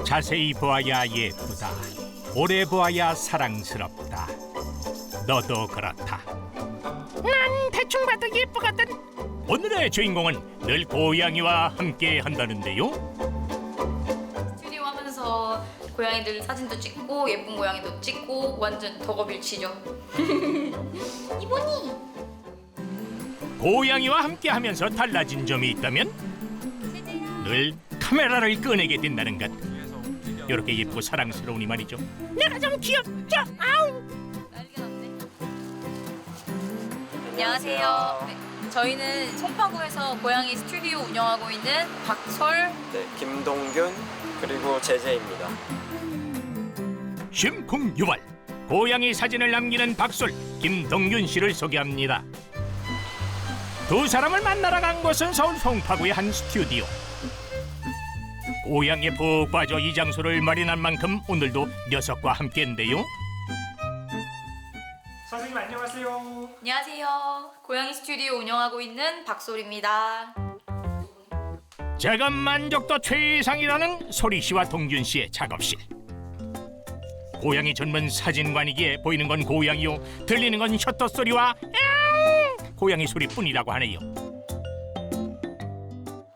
자세히 보아야 예쁘다. 오래 보아야 사랑스럽다. 너도 그렇다. 난 대충 봐도 예쁘거든. 오늘의 주인공은 늘 고양이와 함께 한다는데요. 스튜디오 하면서 고양이들 사진도 찍고 예쁜 고양이도 찍고 완전 덕업일치죠. 이모니. 고양이와 함께 하면서 달라진 점이 있다면 늘 카메라를 꺼내게 된다는 것. 이렇게 예쁘고 사랑스러우니 말이죠. 내가 좀 귀엽죠? 아우. 난리가 났네. 안녕하세요. 네, 저희는 송파구에서 고양이 스튜디오 운영하고 있는 박솔, 네, 김동균 그리고 제재입니다. 심쿵유발 고양이 사진을 남기는 박솔, 김동균 씨를 소개합니다. 두 사람을 만나러 간 곳은 서울 송파구의 한 스튜디오. 고양이에 푹 빠져 이 장소를 마련한 만큼 오늘도 녀석과 함께인데요. 선생님 안녕하세요. 안녕하세요. 고양이 스튜디오 운영하고 있는 박솔입니다. 작업 만족도 최상이라는 소리 씨와 동균 씨의 작업실. 고양이 전문 사진관이기에 보이는 건 고양이요, 들리는 건 셔터 소리와 고양이 소리뿐이라고 하네요.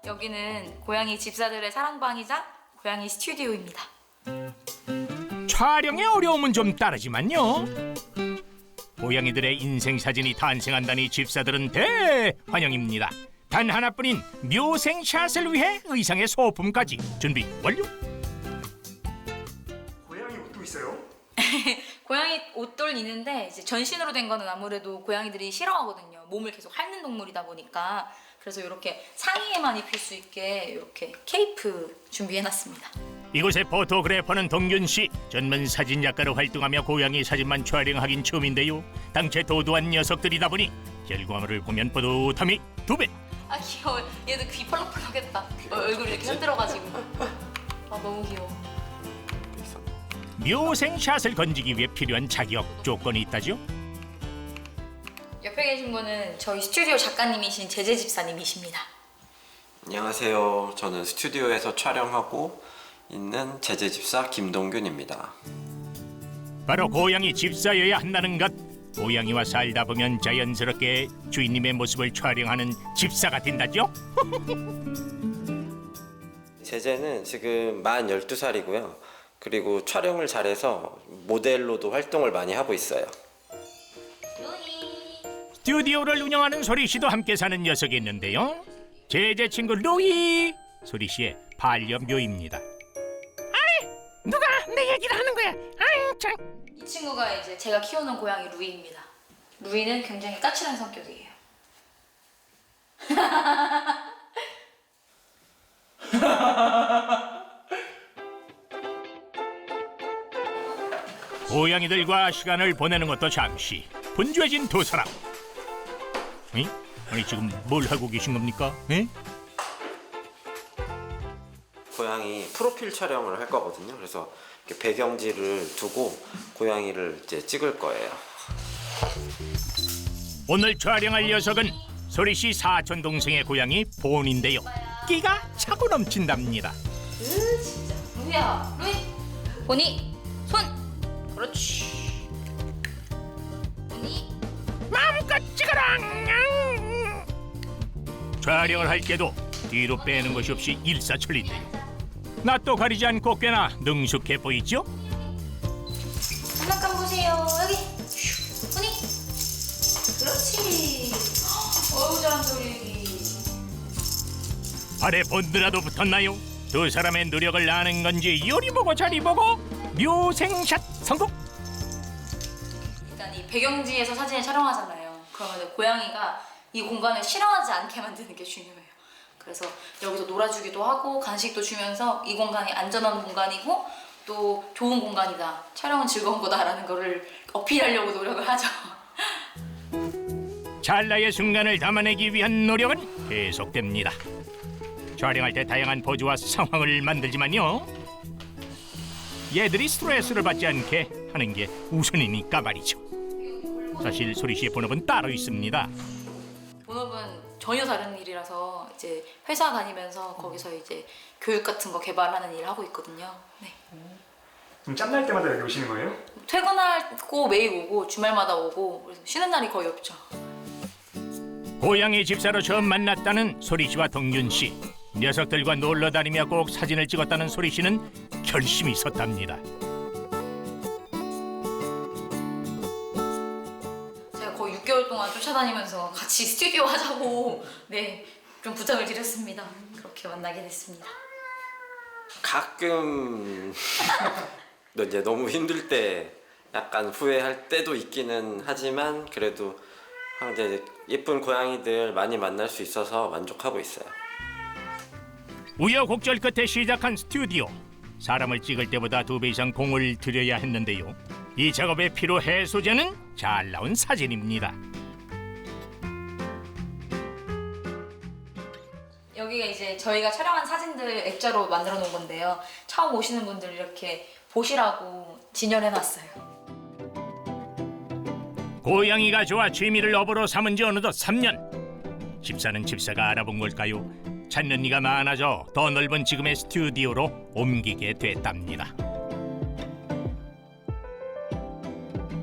여기는 고양이 집사들의 사랑방이자 고양이 스튜디오입니다. 촬영의 어려움은 좀 따르지만요. 고양이들의 인생 사진이 탄생한다니 집사들은 대환영입니다. 단 하나뿐인 묘생샷을 위해 의상의 소품까지 준비 완료. 고양이 옷도 있어요? 고양이 옷돌 있는데 이제 전신으로 된 거는 아무래도 고양이들이 싫어하거든요. 몸을 계속 핥는 동물이다 보니까. 그래서 이렇게 상의에만 입힐 수 있게 이렇게 케이프 준비해놨습니다. 이곳의 포토그래퍼는 동균 씨. 전문 사진 작가로 활동하며 고양이 사진만 촬영하긴 처음인데요. 당최 도도한 녀석들이다 보니 결과물을 보면 뿌듯함이 2배. 아 귀여워. 얘도 귀 펄럭펄럭했다. 얼굴 이렇게 흔들어가지고. 아 너무 귀여워. 묘생샷을 건지기 위해 필요한 자격 조건이 있다죠. 옆에 계신 분은 저희 스튜디오 작가님이신 제재 집사님이십니다. 안녕하세요. 저는 스튜디오에서 촬영하고 있는 제재 집사 김동균입니다. 바로 고양이 집사여야 한다는 것. 고양이와 살다 보면 자연스럽게 주인님의 모습을 촬영하는 집사가 된다죠. 제재는 지금 만 12살이고요. 그리고 촬영을 잘해서 모델로도 활동을 많이 하고 있어요. 스튜디오를 운영하는 소리 씨도 함께 사는 녀석이 있는데요. 제제 친구 루이. 소리 씨의 반려묘입니다. 아니, 누가 내 얘기를 하는 거야? 아이 참. 이 친구가 이제 제가 키우는 고양이 루이입니다. 루이는 굉장히 까칠한 성격이에요. 고양이들과 시간을 보내는 것도 잠시 분주해진 두 사람. 에? 아니 지금 뭘 하고 계신 겁니까? 에? 고양이 프로필 촬영을 할 거거든요. 그래서 이렇게 배경지를 두고 고양이를 이제 찍을 거예요. 오늘 촬영할 녀석은 소리 씨 사촌 동생의 고양이 본인데요. 끼가 차고 넘친답니다. 진짜 루이야 루이 보니 손 그렇지 보니 마음껏 찍어라. 촬영을 할 때도 뒤로 빼는 것이 없이 일사천리인데요. 낯도 가리지 않고 꽤나 능숙해 보이죠? 장난감 보세요 여기 보니 그렇지 어우 잘한다 우리 애기 발에 본드라도 붙었나요? 두 사람의 노력을 아는 건지 요리 보고 저리 보고 묘생샷 성공! 일단 이 배경지에서 사진을 촬영하잖아요. 그러면 고양이가 이 공간을 싫어하지 않게 만드는 게 중요해요. 그래서 여기서 놀아주기도 하고 간식도 주면서 이 공간이 안전한 공간이고 또 좋은 공간이다. 촬영은 즐거운 거다라는 거를 어필하려고 노력을 하죠. 찰나의 순간을 담아내기 위한 노력은 계속됩니다. 촬영할 때 다양한 포즈와 상황을 만들지만요. 얘들이 스트레스를 받지 않게 하는 게 우선이니까 말이죠. 사실 소리 씨의 본업은 따로 있습니다. 본업은 전혀 다른 일이라서 이제 회사 다니면서 거기서 이제 교육 같은 거 개발하는 일을 하고 있거든요. 네. 그럼 짬날 때마다 여기 오시는 거예요? 퇴근하고 매일 오고 주말마다 오고 그래서 쉬는 날이 거의 없죠. 고양이 집사로 처음 만났다는 소리 씨와 동균 씨. 녀석들과 놀러 다니며 꼭 사진을 찍었다는 소리 씨는 결심이 섰답니다. 제가 거의 6개월 동안 쫓아다니면서 같이 스튜디오 하자고 네, 좀 부탁을 드렸습니다. 그렇게 만나게 됐습니다. 가끔 이제 너무 힘들 때 약간 후회할 때도 있기는 하지만 그래도 이제 예쁜 고양이들 많이 만날 수 있어서 만족하고 있어요. 우여곡절 끝에 시작한 스튜디오. 사람을 찍을 때보다 2배 이상 공을 들여야 했는데요. 이 작업의 피로 해소제는 잘 나온 사진입니다. 여기가 이제 저희가 촬영한 사진들 액자로 만들어 놓은 건데요. 처음 오시는 분들 이렇게 보시라고 진열해놨어요. 고양이가 좋아 취미를 업으로 삼은 지 어느덧 3년. 집사는 집사가 알아본 걸까요? 찾는 이가 많아져 더 넓은 지금의 스튜디오로 옮기게 됐답니다.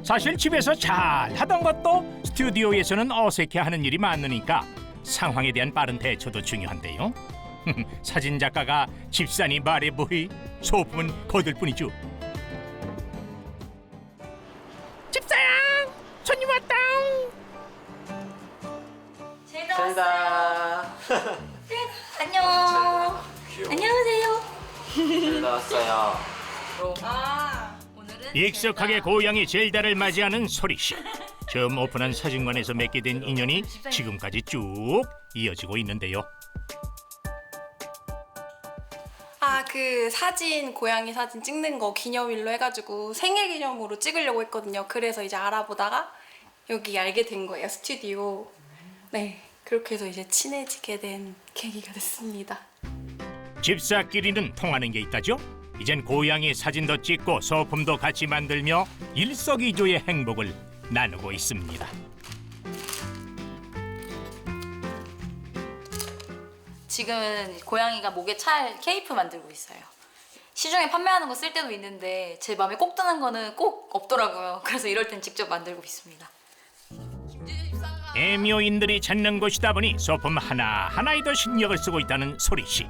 사실 집에서 잘 하던 것도 스튜디오에서는 어색해하는 일이 많으니까 상황에 대한 빠른 대처도 중요한데요. 사진작가가 집사니 말해 뭐이 소품은 거들 뿐이죠. 집사야! 손님 왔다! 제가 왔어요. 안녕. 안녕하세요. 잘 나왔어요. 오늘은 익숙하게 고양이 젤다를 맞이하는 소리씨. 처음 오픈한 사진관에서 맺게 된 인연이 지금까지 쭉 이어지고 있는데요. 그 사진, 고양이 사진 찍는 거 기념일로 해가지고 생일 기념으로 찍으려고 했거든요. 그래서 이제 알아보다가 여기 알게 된 거예요, 스튜디오. 네, 그렇게 해서 이제 친해지게 된 계기가 됐습니다. 집사끼리는 통하는 게 있다죠? 이젠 고양이 사진도 찍고 소품도 같이 만들며 일석이조의 행복을 나누고 있습니다. 지금은 고양이가 목에 찰 케이프 만들고 있어요. 시중에 판매하는 거 쓸 때도 있는데 제 마음에 꼭 드는 거는 꼭 없더라고요. 그래서 이럴 땐 직접 만들고 있습니다. 애묘인들이 찾는 곳이다 보니 소품 하나하나에도 신경을 쓰고 있다는 소리씨.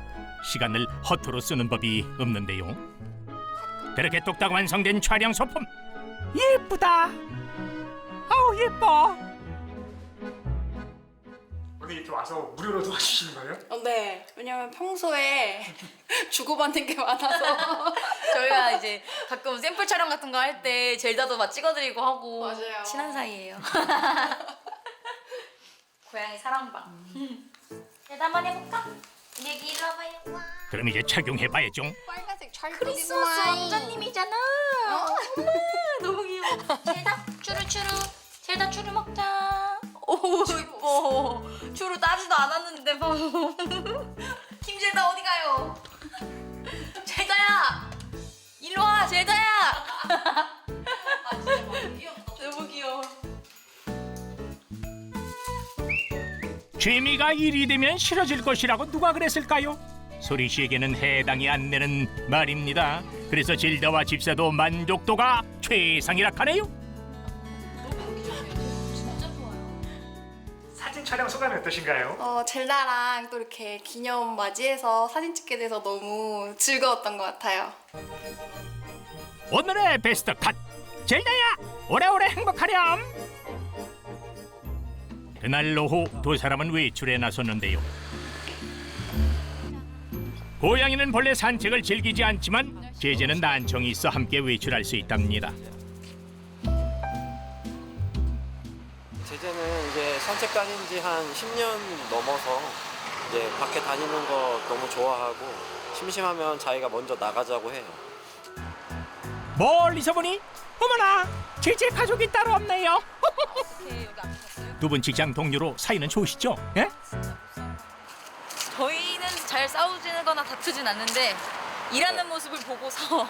시간을 허투루 쓰는 법이 없는데요. 그렇게 뚝딱 완성된 촬영 소품. 예쁘다. 아우 예뻐. 오늘 이렇게 와서 무료로 도와주시는 거예요? 네, 왜냐면 평소에 주고받는 게 많아서. 저희가 이제 가끔 샘플 촬영 같은 거 할 때 젤다도 막 찍어드리고 하고 맞아요. 친한 사이예요. 고양이 사랑방. 젤다 한번 해볼까? 얘기 일로 와봐요. 그럼 이제 착용해봐야죠. 빨간색 크리스마스 왕자님이잖아. 엄마 너무 귀여워. 젤다 추루추루. 젤다 추루 먹자. 오 이뻐. 추루 따지도 않았는데 봐. 김젤다 어디 가요? 젤다야. 일로 와 젤다야. 너무 귀여워. 취미가 일이 되면 싫어질 것이라고 누가 그랬을까요? 소리 씨에게는 해당이 안 되는 말입니다. 그래서 질다와 집사도 만족도가 최상이라 하네요. 진짜 좋아요. 사진 촬영 소감이 어떠신가요? 젤다랑 또 이렇게 기념 맞이해서 사진 찍게 돼서 너무 즐거웠던 것 같아요. 오늘의 베스트 컷! 젤다야! 오래오래 행복하렴! 그날 오후 두 사람은 외출에 나섰는데요. 고양이는 본래 산책을 즐기지 않지만 제재는 난청이 있어 함께 외출할 수 있답니다. 제재는 이제 산책 다닌 지 한 10년 넘어서 이제 밖에 다니는 거 너무 좋아하고 심심하면 자기가 먼저 나가자고 해요. 멀리서 보니 어머나 제재 가족이 따로 없네요. 두 분 직장 동료로 사이는 좋으시죠? 예? 저희는 잘 싸우지거나 다투진 않는데 일하는 모습을 보고서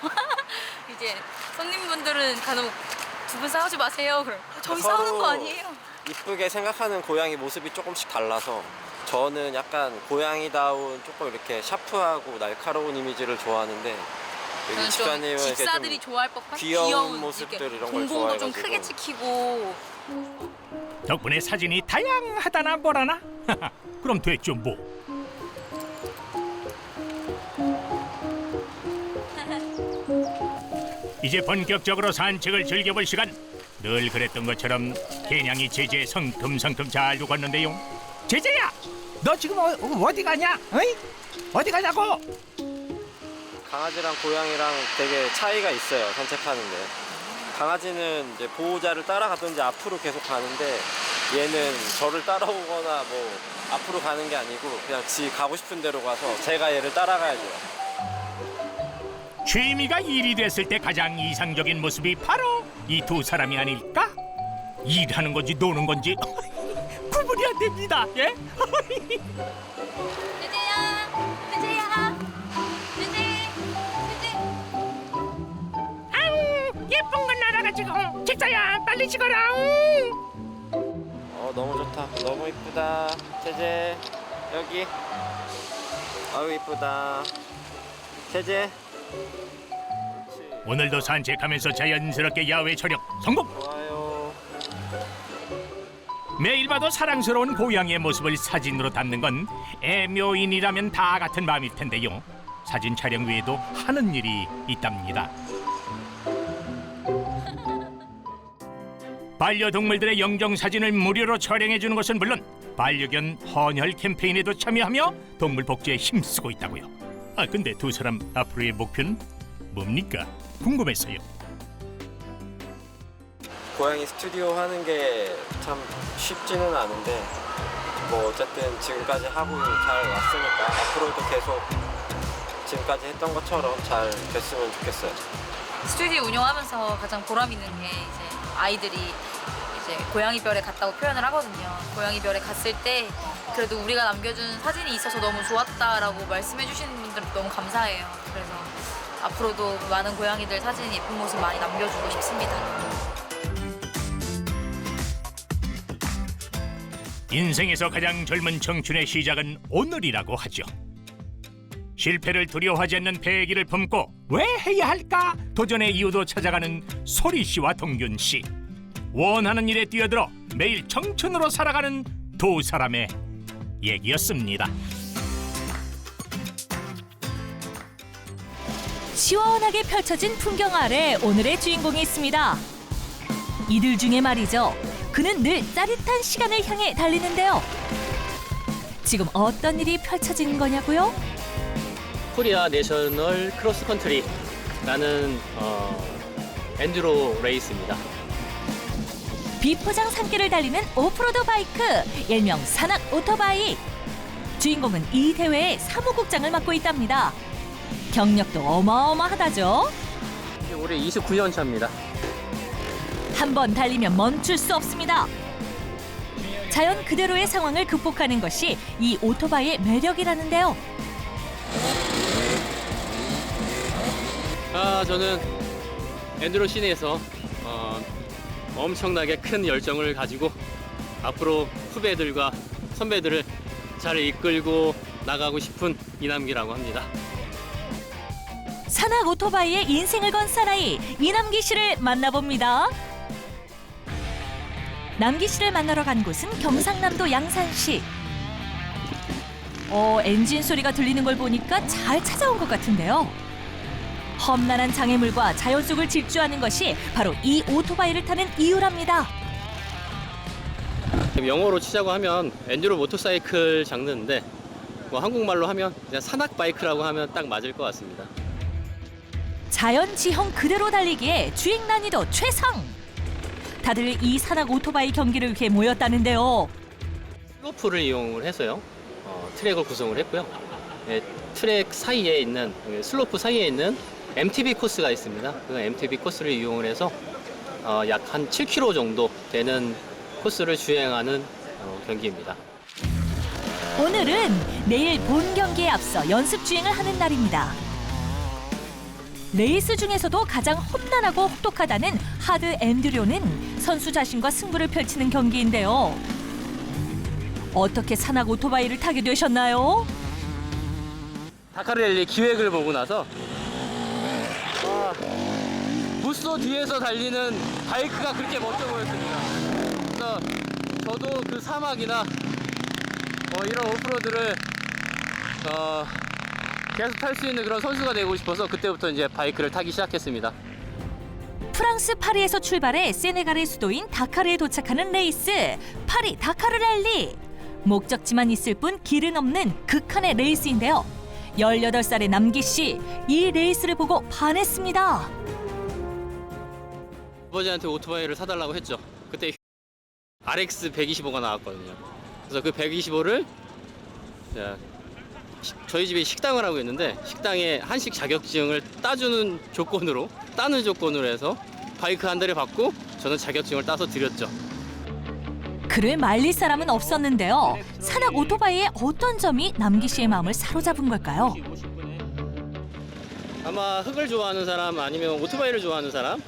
이제 손님분들은 간혹 두 분 싸우지 마세요. 그럼 저희 서로 싸우는 거 아니에요? 이쁘게 생각하는 고양이 모습이 조금씩 달라서 저는 약간 고양이다운 조금 이렇게 샤프하고 날카로운 이미지를 좋아하는데 여기 저는 좀 집사님은 이렇게 집사들이 좀 좋아할 법한 귀여운 모습들 이렇게 이런 걸 동공도 좀 좋아해가지고. 크게 찍히고. 덕분에 사진이 다양하다나 뭐라나? 그럼 됐죠 뭐. 이제 본격적으로 산책을 즐겨볼 시간. 늘 그랬던 것처럼 개냥이 제제 성큼성큼 잘 죽었는데요. 제제야, 너 지금 어디 가냐? 어이? 어디 가냐고? 강아지랑 고양이랑 되게 차이가 있어요, 산책하는데. 강아지는 이제 보호자를 따라가든지 앞으로 계속 가는데 얘는 저를 따라오거나 뭐 앞으로 가는 게 아니고 그냥 지 가고 싶은 대로 가서 제가 얘를 따라가야죠. 취미가 일이 됐을 때 가장 이상적인 모습이 바로 이 두 사람이 아닐까? 일하는 건지 노는 건지 구분이 안 됩니다. 예? 제제야, 제제. 아우 예쁜 건 날아가지고 직사야 빨리 찍어라. 너무 좋다. 너무 이쁘다. 제제 여기. 아유 이쁘다. 제제. 오늘도 산책하면서 자연스럽게 야외 촬영 성공. 좋아요. 매일 봐도 사랑스러운 고양이의 모습을 사진으로 담는 건 애묘인이라면 다 같은 마음일 텐데요. 사진 촬영 외에도 하는 일이 있답니다. 반려동물들의 영정 사진을 무료로 촬영해 주는 것은 물론 반려견 헌혈 캠페인에도 참여하며 동물 복지에 힘쓰고 있다고요. 아 근데 두 사람 앞으로의 목표는 뭡니까? 궁금했어요. 고양이 스튜디오 하는 게 참 쉽지는 않은데 뭐 어쨌든 지금까지 하고 잘 왔으니까 앞으로도 계속 지금까지 했던 것처럼 잘 됐으면 좋겠어요. 스튜디오 운영하면서 가장 보람 있는 게 이제 아이들이 이제 고양이 별에 갔다고 표현을 하거든요. 고양이 별에 갔을 때 그래도 우리가 남겨준 사진이 있어서 너무 좋았다라고 말씀해 주시는 분들 너무 감사해요. 그래서 앞으로도 많은 고양이들 사진 예쁜 모습 많이 남겨주고 싶습니다. 인생에서 가장 젊은 청춘의 시작은 오늘이라고 하죠. 실패를 두려워하지 않는 패기를 품고 왜 해야 할까 도전의 이유도 찾아가는 소리 씨와 동균 씨. 원하는 일에 뛰어들어 매일 청춘으로 살아가는 두 사람의 얘기였습니다. 시원하게 펼쳐진 풍경 아래 오늘의 주인공이 있습니다. 이들 중에 말이죠. 그는 늘 짜릿한 시간을 향해 달리는데요. 지금 어떤 일이 펼쳐진 거냐고요? 코리아 내셔널 크로스컨트리라는 엔듀로 레이스입니다. 비포장 산길을 달리는 오프로드 바이크, 일명 산악 오토바이. 주인공은 이 대회의 사무국장을 맡고 있답니다. 경력도 어마어마하다죠. 올해 29년 차입니다. 한 번 달리면 멈출 수 없습니다. 자연 그대로의 상황을 극복하는 것이 이 오토바이의 매력이라는데요. 저는 엔듀로 시내에서 엄청나게 큰 열정을 가지고 앞으로 후배들과 선배들을 잘 이끌고 나가고 싶은 이남기라고 합니다. 산악 오토바이의 인생을 건 사나이 이남기 씨를 만나봅니다. 남기 씨를 만나러 간 곳은 경상남도 양산시. 엔진 소리가 들리는 걸 보니까 잘 찾아온 것 같은데요. 험난한 장애물과 자연 속을 질주하는 것이 바로 이 오토바이를 타는 이유랍니다. 영어로 치자고 하면 엔듀로 모터사이클 장르인데 뭐 한국말로 하면 그냥 산악 바이크라고 하면 딱 맞을 것 같습니다. 자연 지형 그대로 달리기에 주행 난이도 최상. 다들 이 산악 오토바이 경기를 위해 모였다는데요. 슬로프를 이용을 해서요. 트랙을 구성을 했고요. 트랙 사이에 있는 슬로프 사이에 있는 MTB 코스가 있습니다. 그 MTB 코스를 이용을 해서 약 한 7km 정도 되는 코스를 주행하는 경기입니다. 오늘은 내일 본 경기에 앞서 연습 주행을 하는 날입니다. 레이스 중에서도 가장 험난하고 혹독하다는 하드 엔듀로는 선수 자신과 승부를 펼치는 경기인데요. 어떻게 산악 오토바이를 타게 되셨나요? 다카르 랠리 기획을 보고 나서 무쏘 뒤에서 달리는 바이크가 그렇게 멋져 보였습니다. 그래서 저도 그 사막이나 이런 오프로드를 계속 탈 수 있는 그런 선수가 되고 싶어서 그때부터 이제 바이크를 타기 시작했습니다. 프랑스 파리에서 출발해 세네갈의 수도인 다카르에 도착하는 레이스, 파리 다카르 랠리. 목적지만 있을 뿐 길은 없는 극한의 레이스인데요. 18살의 남기 씨, 이 레이스를 보고 반했습니다. 아버지한테 오토바이를 사달라고 했죠. 그때 RX 125가 나왔거든요. 그래서 그 125를 저희 집에 식당을 하고 있는데 식당에 한식 자격증을 따는 조건으로 해서 바이크 한 대를 받고 저는 자격증을 따서 드렸죠. 그를 말릴 사람은 없었는데요. 산악 오토바이의 어떤 점이 남기 씨의 마음을 사로잡은 걸까요? 아마 흙을 좋아하는 사람 아니면 오토바이를 좋아하는 사람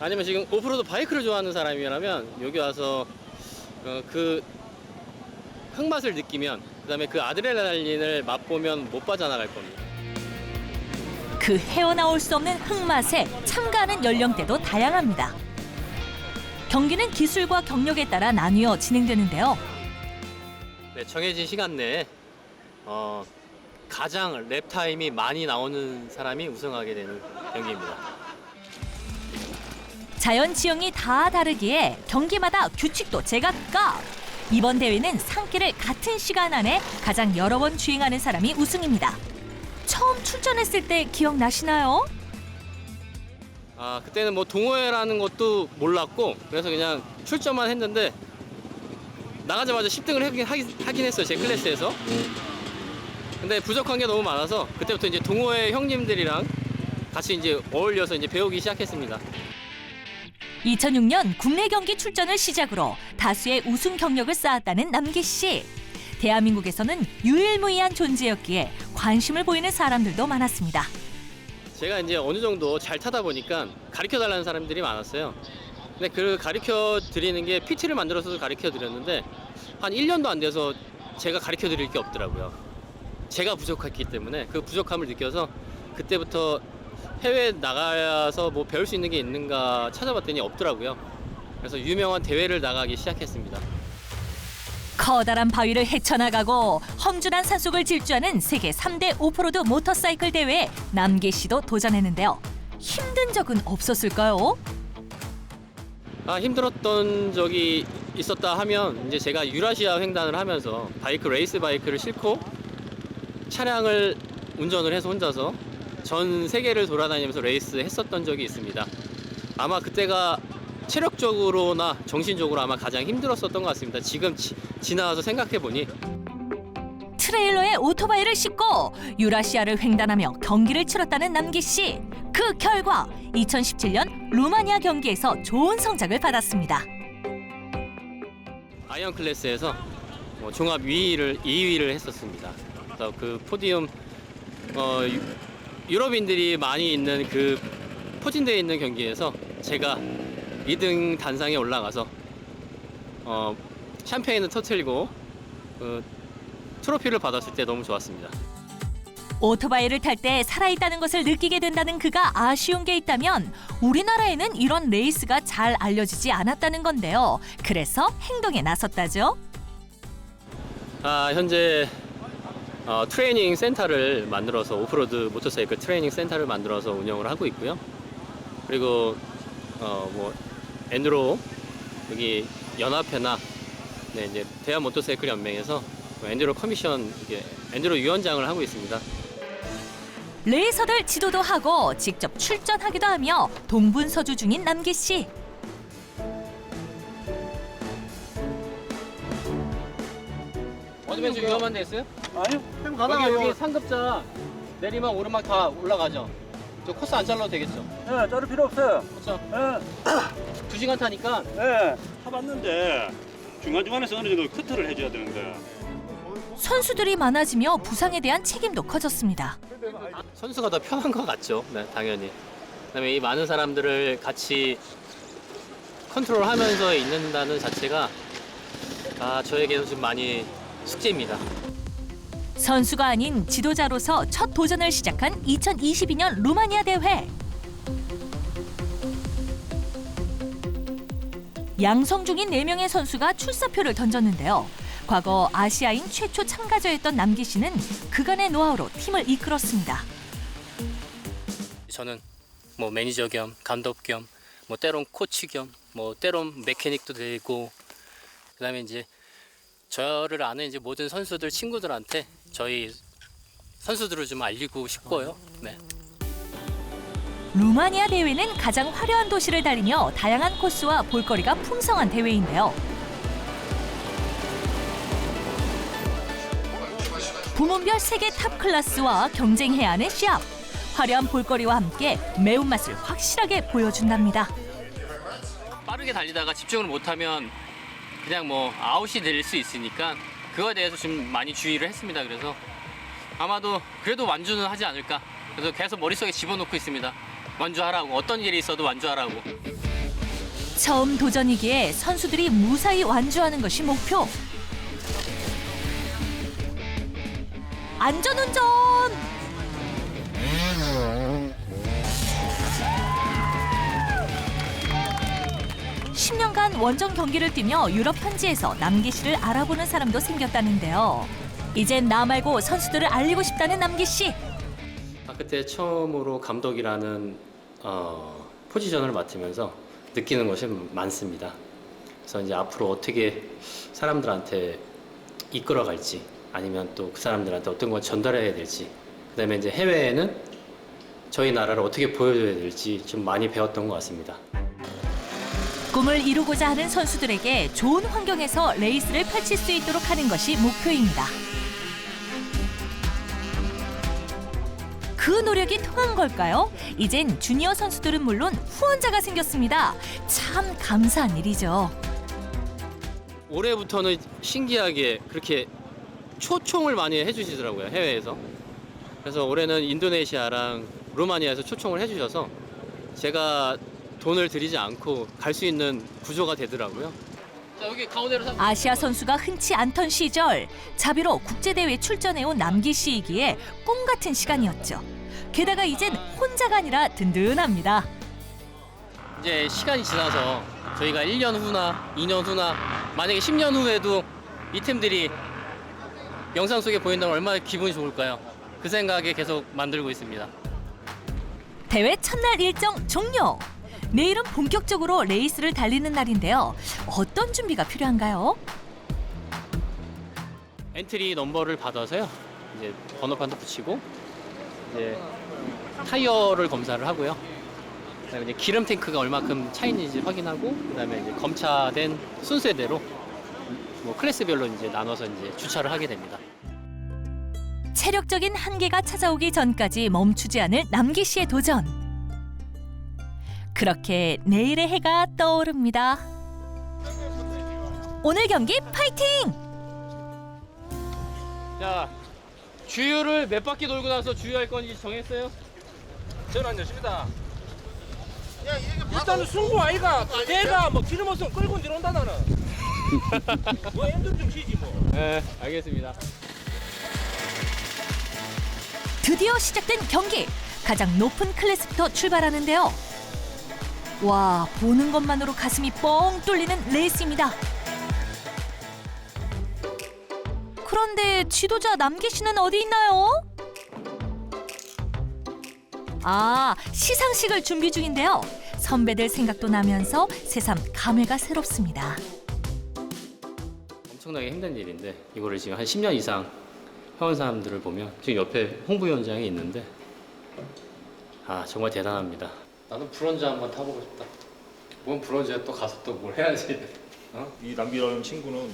아니면 지금 오프로드 바이크를 좋아하는 사람이라면 여기 와서 그 흙맛을 느끼면 그다음에 그 아드레날린을 맛보면 못 빠져나갈 겁니다. 그 헤어나올 수 없는 흙맛에 참가하는 연령대도 다양합니다. 경기는 기술과 경력에 따라 나뉘어 진행되는데요. 네, 정해진 시간 내에 가장 랩 타임이 많이 나오는 사람이 우승하게 되는 경기입니다. 자연 지형이 다 다르기에 경기마다 규칙도 제각각. 이번 대회는 산길을 같은 시간 안에 가장 여러 번 주행하는 사람이 우승입니다. 처음 출전했을 때 기억나시나요? 그때는 뭐 동호회라는 것도 몰랐고 그래서 그냥 출전만 했는데 나가자마자 10등을 하긴 했어요. 제 클래스에서. 근데 부족한 게 너무 많아서 그때부터 이제 동호회 형님들이랑 같이 이제 어울려서 이제 배우기 시작했습니다. 2006년 국내 경기 출전을 시작으로 다수의 우승 경력을 쌓았다는 남기 씨. 대한민국에서는 유일무이한 존재였기에 관심을 보이는 사람들도 많았습니다. 제가 이제 어느 정도 잘 타다 보니까 가르쳐달라는 사람들이 많았어요. 근데 그 가르쳐 드리는 게 PT를 만들어서도 가르쳐 드렸는데 한 1년도 안 돼서 제가 가르쳐 드릴 게 없더라고요. 제가 부족했기 때문에 그 부족함을 느껴서 그때부터 해외에 나가서 뭐 배울 수 있는 게 있는가 찾아봤더니 없더라고요. 그래서 유명한 대회를 나가기 시작했습니다. 커다란 바위를 헤쳐나가고 험준한 산속을 질주하는 세계 3대 오프로드 모터사이클 대회에 남기 씨도 도전했는데요. 힘든 적은 없었을까요? 힘들었던 적이 있었다 하면 이제 제가 유라시아 횡단을 하면서 레이스 바이크를 싣고 차량을 운전을 해서 혼자서 전 세계를 돌아다니면서 레이스 했었던 적이 있습니다. 아마 그때가 체력적으로나 정신적으로 아마 가장 힘들었었던 것 같습니다. 지금 지나와서 생각해보니 트레일러에 오토바이를 싣고 유라시아를 횡단하며 경기를 치렀다는 남기 씨. 그 결과 2017년 루마니아 경기에서 좋은 성적을 받았습니다. 아이언 클래스에서 종합 2위를 했었습니다. 그래서 그 포디움 유럽인들이 많이 있는 그 포진되어 있는 경기에서 제가 2등 단상에 올라가서 샴페인을 터뜨리고 트로피를 받았을 때 너무 좋았습니다. 오토바이를 탈 때 살아있다는 것을 느끼게 된다는 그가 아쉬운 게 있다면 우리나라에는 이런 레이스가 잘 알려지지 않았다는 건데요. 그래서 행동에 나섰다죠. 현재 트레이닝 센터를 만들어서 오프로드 모터사이클 트레이닝 센터를 만들어서 운영을 하고 있고요. 그리고 뭐 엔드로 여기 연합회나 이제 대한 모터사이클 연맹에서 엔드로 커미션 엔드로 위원장을 하고 있습니다. 레이서들 지도도 하고 직접 출전하기도 하며 동분서주 중인 남기 씨. 어드벤처 위험한 데 있어요? 아니요, 형 가다가요. 여기 상급자 내리막 오르막 다 올라가죠. 저 코스 안 잘라도 되겠죠? 네, 자를 필요 없어요. 그렇죠. 네, 2시간 타니까 네. 타봤는데 중간중간에서 어느 정도 커트를 해줘야 되는데. 선수들이 많아지며 부상에 대한 책임도 커졌습니다. 선수가 더 편한 것 같죠. 네, 당연히. 그다음에 이 많은 사람들을 같이 컨트롤하면서 있는다는 자체가 저에게도 좀 많이 숙제입니다. 선수가 아닌 지도자로서 첫 도전을 시작한 2022년 루마니아 대회. 양성 중인 4명의 선수가 출사표를 던졌는데요. 과거 아시아인 최초 참가자였던 남기 씨는 그간의 노하우로 팀을 이끌었습니다. 저는 뭐 매니저 겸 감독 겸 뭐 때론 코치 겸 뭐 때론 메케닉도 되고, 그다음에 이제 저를 아는 이제 모든 선수들 친구들한테 저희 선수들을 좀 알리고 싶고요. 네. 루마니아 대회는 가장 화려한 도시를 달리며 다양한 코스와 볼거리가 풍성한 대회인데요. 부문별 세계 탑 클래스와 경쟁해야 하는 시합. 화려한 볼거리와 함께 매운맛을 확실하게 보여준답니다. 빠르게 달리다가 집중을 못하면 그냥 뭐 아웃이 될 수 있으니까 그거에 대해서 좀 많이 주의를 했습니다. 그래서 아마도 그래도 완주는 하지 않을까. 그래서 계속 머릿속에 집어넣고 있습니다. 완주하라고. 어떤 일이 있어도 완주하라고. 처음 도전이기에 선수들이 무사히 완주하는 것이 목표. 안전운전! 10년간 원정 경기를 뛰며 유럽 현지에서 남기 씨를 알아보는 사람도 생겼다는데요. 이젠 나 말고 선수들을 알리고 싶다는 남기 씨. 그때 처음으로 감독이라는 포지션을 맡으면서 느끼는 것이 많습니다. 그래서 이제 앞으로 어떻게 사람들한테 이끌어갈지, 아니면 또 그 사람들한테 어떤 걸 전달해야 될지, 그다음에 이제 해외에는 저희 나라를 어떻게 보여줘야 될지 좀 많이 배웠던 것 같습니다. 꿈을 이루고자 하는 선수들에게 좋은 환경에서 레이스를 펼칠 수 있도록 하는 것이 목표입니다. 그 노력이 통한 걸까요? 이젠 주니어 선수들은 물론 후원자가 생겼습니다. 참 감사한 일이죠. 올해부터는 신기하게 그렇게 초청을 많이 해주시더라고요, 해외에서. 그래서 올해는 인도네시아랑 루마니아에서 초청을 해주셔서 제가 돈을 들이지 않고 갈 수 있는 구조가 되더라고요. 자, 여기 가운데로 아시아 선수가 흔치 않던 시절 자비로 국제대회 출전해온 남기 씨이기에 꿈 같은 시간이었죠. 게다가 이젠 혼자가 아니라 든든합니다. 이제 시간이 지나서 저희가 1년 후나 2년 후나 만약에 10년 후에도 이 팀들이 영상 속에 보인다면 얼마나 기분이 좋을까요? 그 생각에 계속 만들고 있습니다. 대회 첫날 일정 종료. 내일은 본격적으로 레이스를 달리는 날인데요. 어떤 준비가 필요한가요? 엔트리 넘버를 받아서요. 이제 번호판도 붙이고 이제 타이어를 검사를 하고요. 그다음에 이제 기름 탱크가 얼마큼 차 있는지 확인하고, 그다음에 이제 검차된 순서대로 뭐 클래스별로 이제 나눠서 이제 주차를 하게 됩니다. 체력적인 한계가 찾아오기 전까지 멈추지 않을 남기 씨의 도전. 그렇게 내일의 해가 떠오릅니다. 오늘 경기 파이팅! 자, 주유를 몇 바퀴 돌고 나서 주유할 건지 정했어요? 저는 안 됐습니다. 일단은 승부 아이가 내가 뭐 기름 없으면 끌고 내려온다 나는. 뭐 엔돌 좀 쉬지 뭐. 네, 알겠습니다. 드디어 시작된 경기. 가장 높은 클래스부터 출발하는데요. 와, 보는 것만으로 가슴이 뻥 뚫리는 레이스입니다. 그런데 지도자 남기 씨는 어디 있나요? 아, 시상식을 준비 중인데요. 선배들 생각도 나면서 새삼 감회가 새롭습니다. 엄청나게 힘든 일인데 이거를 지금 한 10년 이상 해온 사람들을 보면 지금 옆에 홍보위원장이 있는데 정말 대단합니다. 나는 브론즈 한번 타보고 싶다. 뭔 브론즈야, 또 가서 또 뭘 해야지. 이 남기라는 친구는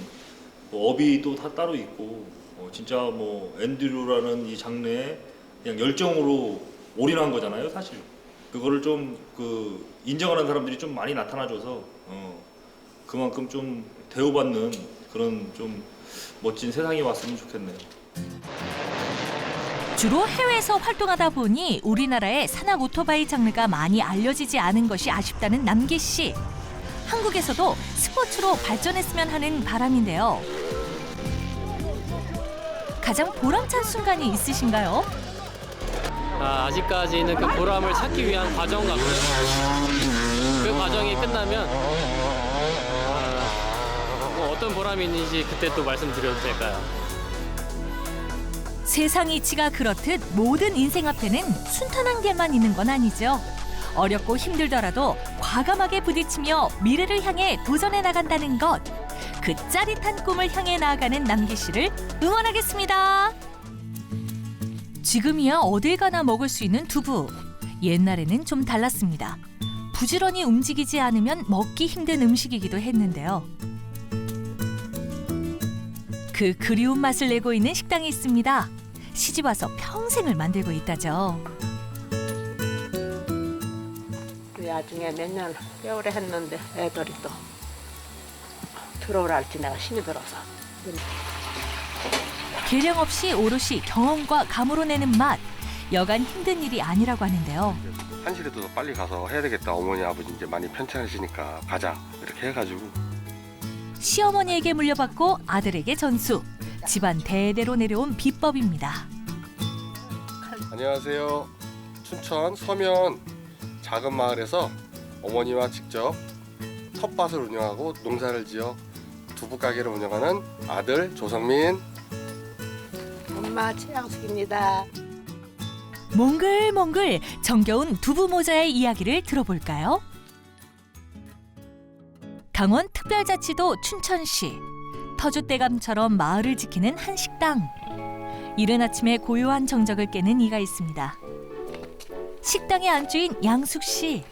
뭐 업이도 다 따로 있고 진짜 뭐 엔듀로라는 이 장르에 그냥 열정으로 올인한 거잖아요, 사실. 그거를 좀 인정하는 사람들이 좀 많이 나타나줘서 그만큼 좀 대우받는 그런 좀 멋진 세상이 왔으면 좋겠네요. 주로 해외에서 활동하다 보니 우리나라의 산악 오토바이 장르가 많이 알려지지 않은 것이 아쉽다는 남기 씨. 한국에서도 스포츠로 발전했으면 하는 바람인데요. 가장 보람찬 순간이 있으신가요? 아직까지는 그 보람을 찾기 위한 과정 같고요. 그 과정이 끝나면 뭐 어떤 보람이 있는지 그때 또 말씀드려도 될까요? 세상 이치가 그렇듯 모든 인생 앞에는 순탄한 길만 있는 건 아니죠. 어렵고 힘들더라도 과감하게 부딪히며 미래를 향해 도전해 나간다는 것. 그 짜릿한 꿈을 향해 나아가는 남기 씨를 응원하겠습니다. 지금이야 어딜 가나 먹을 수 있는 두부. 옛날에는 좀 달랐습니다. 부지런히 움직이지 않으면 먹기 힘든 음식이기도 했는데요. 그 그리운 맛을 내고 있는 식당이 있습니다. 시집 와서 평생을 만들고 있다죠. 나중에 몇 년 세월에 했는데 애들이 또 들어오라 할지 내가 힘이 들어서. 계량 없이 오롯이 경험과 감으로 내는 맛. 여간 힘든 일이 아니라고 하는데요. 한시라도 빨리 가서 해야 되겠다. 어머니 아버지 이제 많이 편찮으시니까 가자 이렇게 해가지고. 시어머니에게 물려받고 아들에게 전수. 집안 대대로 내려온 비법입니다. 안녕하세요. 춘천 서면 작은 마을에서 어머니와 직접 텃밭을 운영하고 농사를 지어 두부 가게를 운영하는 아들 조성민. 엄마 최양숙입니다. 몽글몽글 정겨운 두부 모자의 이야기를 들어볼까요? 강원 특별자치도 춘천시. 터줏대감처럼 마을을 지키는 한 식당. 이른 아침에 고요한 정적을 깨는 이가 있습니다. 식당의 안주인 양숙 씨.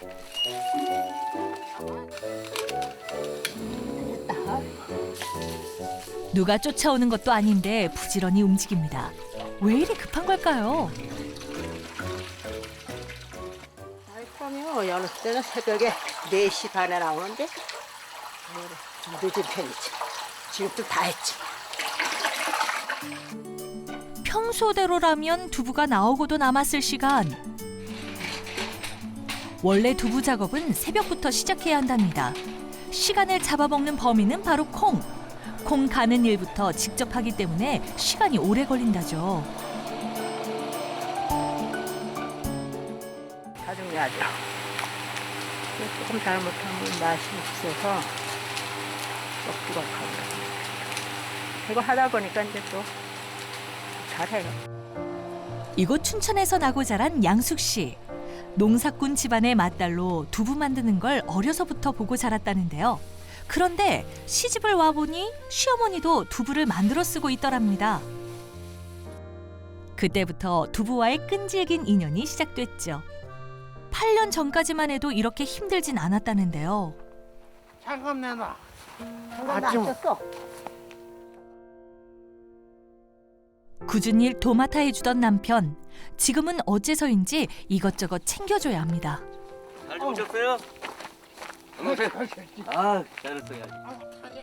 누가 쫓아오는 것도 아닌데 부지런히 움직입니다. 왜 이리 급한 걸까요? 그러면 여느 때는 새벽에 4시 반에 나오는데 좀 늦은 편이지. 지금도 다 했지. 평소대로라면 두부가 나오고도 남았을 시간. 원래 두부 작업은 새벽부터 시작해야 한답니다. 시간을 잡아먹는 범인은 바로 콩. 콩 가는 일부터 직접 하기 때문에 시간이 오래 걸린다죠. 다 중요하죠. 조금 잘못하면 맛이 없어서 썩기가 하고. 이거 하다 보니까 이제 또 잘해요. 이곳 춘천에서 나고 자란 양숙 씨. 농사꾼 집안의 맏딸로 두부 만드는 걸 어려서부터 보고 자랐다는데요. 그런데 시집을 와보니 시어머니도 두부를 만들어 쓰고 있더랍니다. 그때부터 두부와의 끈질긴 인연이 시작됐죠. 8년 전까지만 해도 이렇게 힘들진 않았다는데요. 잠깐 내놔. 잠깐 안 떴어. 굳은 일 도맡아 해주던 남편. 지금은 어째서인지 이것저것 챙겨줘야 합니다. 잘 오셨어요? 아, 잘했어요.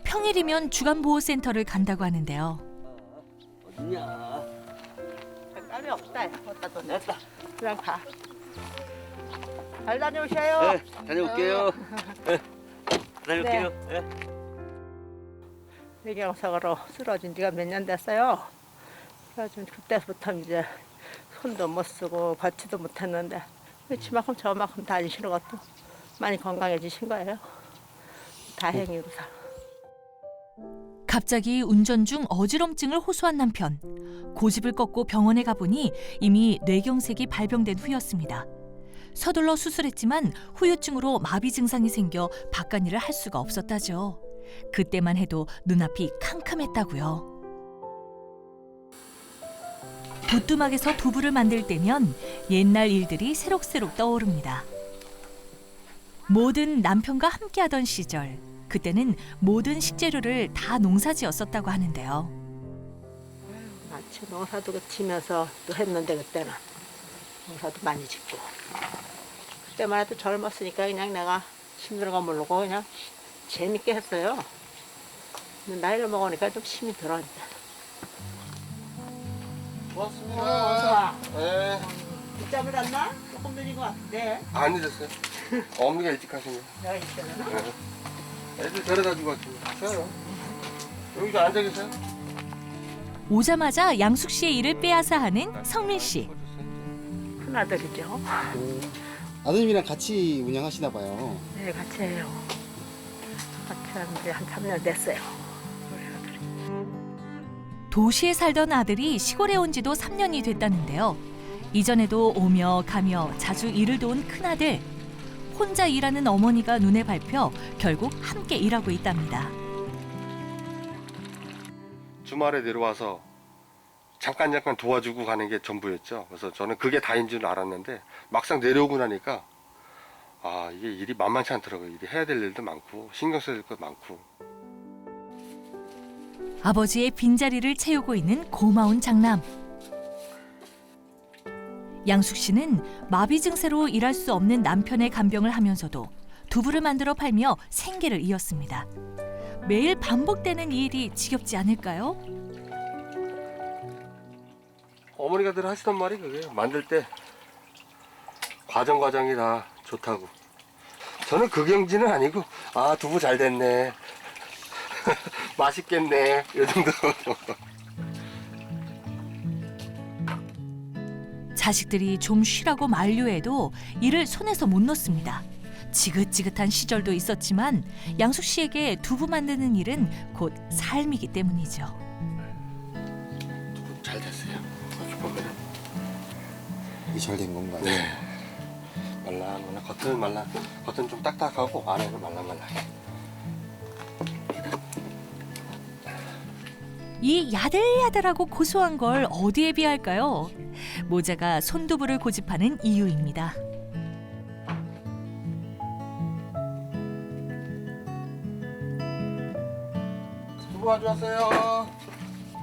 평일이면 주간보호센터를 간다고 하는데요. 어딨냐? 색깔이 없다. 어디다 뒀다. 그냥 가. 잘 다녀오셔요. 네, 다녀올게요. 네, 다녀올게요. 네. 뇌경색으로 쓰러진 지가 몇 년 됐어요. 그래서 그때부터 이제 손도 못 쓰고 걷지도 못했는데 지만큼 저만큼 다니시는 것도 많이 건강해지신 거예요. 다행히로서. 갑자기 운전 중 어지럼증을 호소한 남편. 고집을 꺾고 병원에 가보니 이미 뇌경색이 발병된 후였습니다. 서둘러 수술했지만 후유증으로 마비 증상이 생겨 바깥일을 할 수가 없었다죠. 그때만 해도 눈앞이 캄캄했다고요. 부뚜막에서 두부를 만들 때면 옛날 일들이 새록새록 떠오릅니다. 모든 남편과 함께하던 시절, 그때는 모든 식재료를 다 농사지었었다고 하는데요. 마치 농사도 지면서 또 했는데 그때는 농사도 많이 짓고 그때만 해도 젊었으니까 그냥 내가 힘든 거 모르고 그냥 재밌게 했어요. 근데 나이를 먹으니까 좀 힘이 들어 이제. 고맙습니다. 어서 와. 네. 늦잠을 잤나? 조금 늦은 것 같은데. 안 늦었어요. 어머니가 일찍 하신 거예요. 내가 있잖아. 네. 애들 데려다 주고 왔어요. 여기서 앉아 계세요. 오자마자 양숙 씨의 일을 빼앗아 하는 성민 씨. 큰아들이죠. 아드님이랑 같이 운영하시나 봐요. 네, 같이 해요. 같이 하는데 한 3년 됐어요. 도시에 살던 아들이 시골에 온 지도 3년이 됐다는데요. 이전에도 오며 가며 자주 일을 도운 큰아들. 혼자 일하는 어머니가 눈에 밟혀 결국 함께 일하고 있답니다. 주말에 내려와서 잠깐 도와주고 가는 게 전부였죠. 그래서 저는 그게 다인 줄 알았는데 막상 내려오고 나니까 아, 이게 일이 만만치 않더라고요. 일이 해야 될 일도 많고 신경 써야 될 것도 많고. 아버지의 빈자리를 채우고 있는 고마운 장남. 양숙 씨는 마비 증세로 일할 수 없는 남편의 간병을 하면서도 두부를 만들어 팔며 생계를 이었습니다. 매일 반복되는 이 일이 지겹지 않을까요? 어머니가 늘 하시던 말이 그게요. 만들 때 과정이 다 좋다고. 저는 그 경지는 아니고 아, 두부 잘 됐네. 맛있겠네. 이 정도. 자식들이 좀 쉬라고 만류해도 일을 손에서 못 놓습니다. 지긋지긋한 시절도 있었지만 양숙 씨에게 두부 만드는 일은 곧 삶이기 때문이죠. 두부 잘 됐어요. 이 잘 된 건가요? 네. 말랑말랑 겉은 좀 딱딱하고 안에는 말랑말랑해. 이 야들야들하고 고소한 걸 어디에 비할까요? 모자가 손두부를 고집하는 이유입니다. 두부 가져왔어요.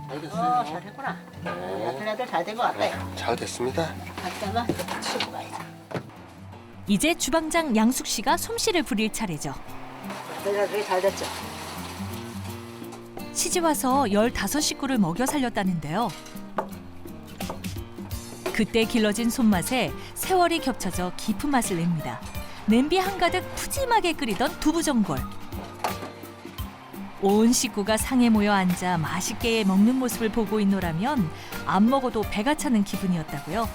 잘 됐어요. 잘 됐구나. 네. 아들 잘 된 것 같아요. 잘 됐습니다. 갔다가 치고 가야죠. 이제 주방장 양숙 씨가 솜씨를 부릴 차례죠. 아들 잘 됐죠. 시집와서 15식구를 먹여 살렸다는데요. 그때 길러진 손맛에 세월이 겹쳐져 깊은 맛을 냅니다. 냄비 한가득 푸짐하게 끓이던 두부전골. 온 식구가 상에 모여 앉아 맛있게 먹는 모습을 보고 있노라면 안 먹어도 배가 차는 기분이었다고요.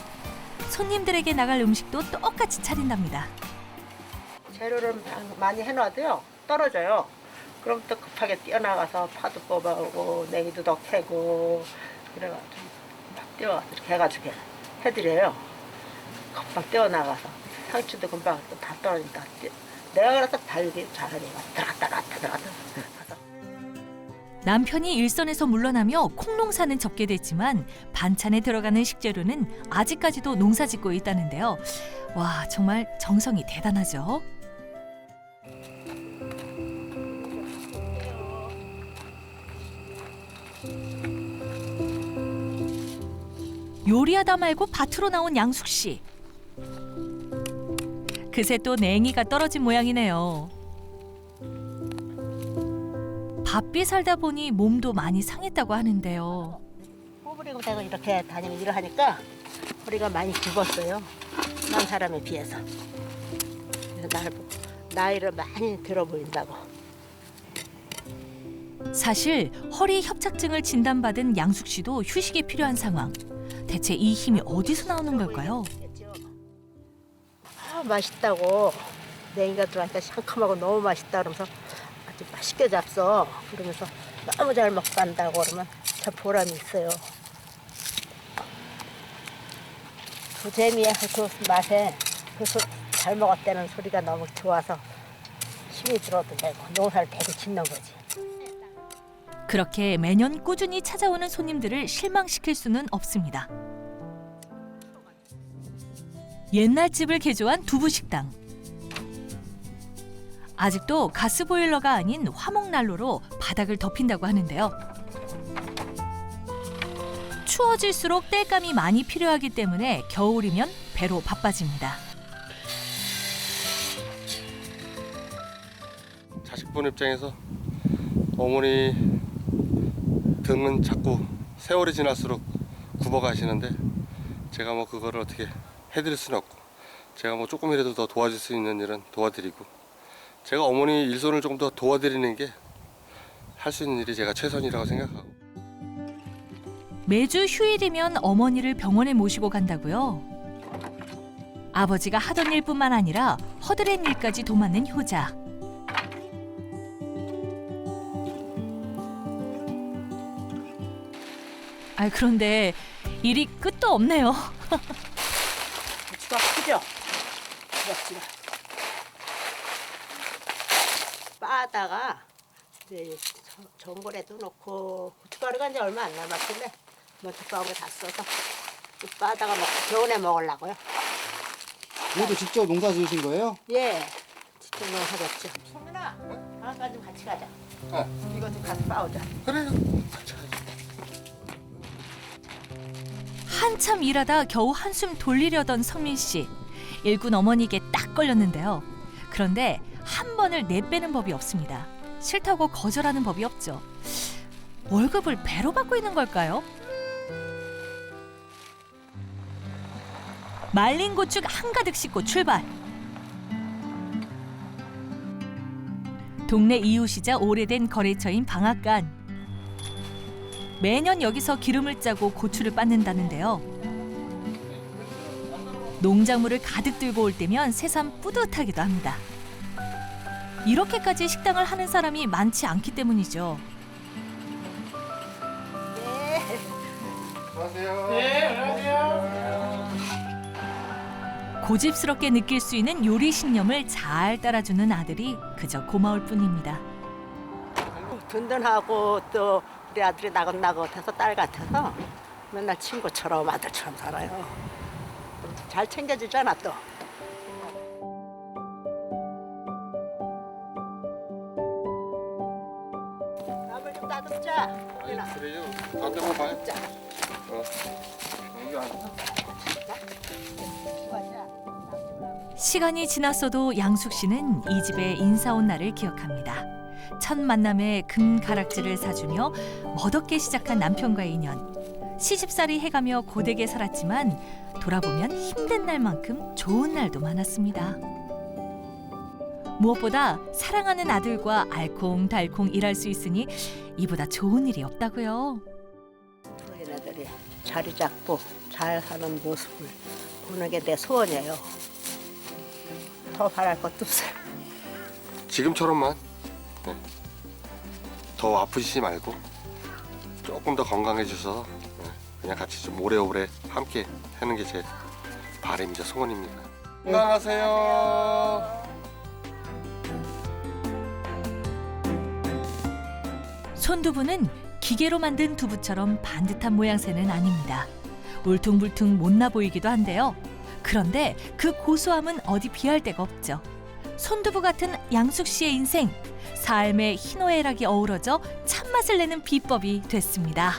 손님들에게 나갈 음식도 똑같이 차린답니다. 재료를 많이 해놔도요 떨어져요. 그럼 또 급하게 뛰어나가서 파도 뽑아오고 냉이도 더 캐고 그래가지고 막 뛰어가서 이렇게 해가지고 해드려요. 금방 뛰어나가서 상추도 금방 또 다 떨어지니까 내가 그래서 달기 잘하니까 들어갔다 남편이 일선에서 물러나며 콩농사는 접게 됐지만 반찬에 들어가는 식재료는 아직까지도 농사짓고 있다는데요. 와, 정말 정성이 대단하죠. 요리하다 말고 밭으로 나온 양숙 씨. 그새 또 냉이가 떨어진 모양이네요. 바삐 살다 보니 몸도 많이 상했다고 하는데요. 꼬부리고 내가 이렇게 다니면 일을 하니까 허리가 많이 굽었어요. 딴 사람에 비해서. 그래서 나를 보고 나이를 많이 들어 보인다고. 사실 허리 협착증을 진단받은 양숙 씨도 휴식이 필요한 상황. 대체 이 힘이 어디서 나오는 걸까요? 아, 맛있다고 냉이가 들어가니까 상큼하고 너무 맛있다 그러면서 아주 맛있게 잡숴 그러면서 너무 잘 먹고 간다고 그러면 저 보람이 있어요. 그 재미에 그 맛에 잘 먹었다는 소리가 너무 좋아서 힘이 들어도 되고 농사를 대고 짓는 거지. 그렇게 매년 꾸준히 찾아오는 손님들을 실망시킬 수는 없습니다. 옛날 집을 개조한 두부식당. 아직도 가스보일러가 아닌 화목난로로 바닥을 덮인다고 하는데요. 추워질수록 땔감이 많이 필요하기 때문에 겨울이면 배로 바빠집니다. 자식분 입장에서 어머니 등은 자꾸 세월이 지날수록 굽어가시는데 제가 뭐 그거를 어떻게 해드릴 수는 없고 제가 뭐 조금이라도 더 도와줄 수 있는 일은 도와드리고 제가 어머니 일손을 좀 더 도와드리는 게 할 수 있는 일이 제가 최선이라고 생각하고. 매주 휴일이면 어머니를 병원에 모시고 간다고요. 아버지가 하던 일뿐만 아니라 허드렛 일까지 도맡는 효자. 그런데 일이 끝도 없네요. 고추가 크죠? 고추가. 빠다가 이제 전골에도 넣고 고춧가루가 이제 얼마 안 남았길래 면투가루에 다 써서 빠다가 먹고 겨울에 먹으려고요. 이것도 직접 농사 지으신 거예요? 예, 직접 농사졌죠. 소민아, 다음까지 좀 같이 가자. 이거 좀 같이 빠오자. 그래요. 같이 가자. 한참 일하다 겨우 한숨 돌리려던 성민 씨. 일꾼 어머니에게 딱 걸렸는데요. 그런데 한 번을 내빼는 법이 없습니다. 싫다고 거절하는 법이 없죠. 월급을 배로 받고 있는 걸까요? 말린 고추 한가득 싣고 출발. 동네 이웃이자 오래된 거래처인 방앗간. 매년 여기서 기름을 짜고 고추를 빻는다는데요. 농작물을 가득 들고 올 때면 새삼 뿌듯하기도 합니다. 이렇게까지 식당을 하는 사람이 많지 않기 때문이죠. 안녕하세요. 네, 안녕하세요. 고집스럽게 느낄 수 있는 요리 신념을 잘 따라주는 아들이 그저 고마울 뿐입니다. 든든하고 또 우리 아들이 나긋나긋해서 딸 같아서 맨날 친구처럼 아들처럼 살아요. 잘 챙겨주잖아 또. 밥을 좀 따듬자. 그래요. 반대로 봐요. 여기 앉아. 시간이 지났어도 양숙 씨는 이 집에 인사 온 날을 기억합니다. 첫 만남에 금 가락지를 사주며 멋없게 시작한 남편과의 인연. 시집살이 해가며 고되게 살았지만 돌아보면 힘든 날만큼 좋은 날도 많았습니다. 무엇보다 사랑하는 아들과 알콩달콩 일할 수 있으니 이보다 좋은 일이 없다고요. 얘네들이 자리 잡고 잘 사는 모습을 보는 게 내 소원이에요. 더 바랄 것도 없어요. 지금처럼만 더 아프시지 말고 조금 더 건강해져서 그냥 같이 좀 오래오래 함께 하는 게 제 바람이자 소원입니다. 건강하세요. 손두부는 기계로 만든 두부처럼 반듯한 모양새는 아닙니다. 울퉁불퉁 못나 보이기도 한데요. 그런데 그 고소함은 어디 비할 데가 없죠. 손두부 같은 양숙 씨의 인생, 삶의 희노애락이 어우러져 참맛을 내는 비법이 됐습니다.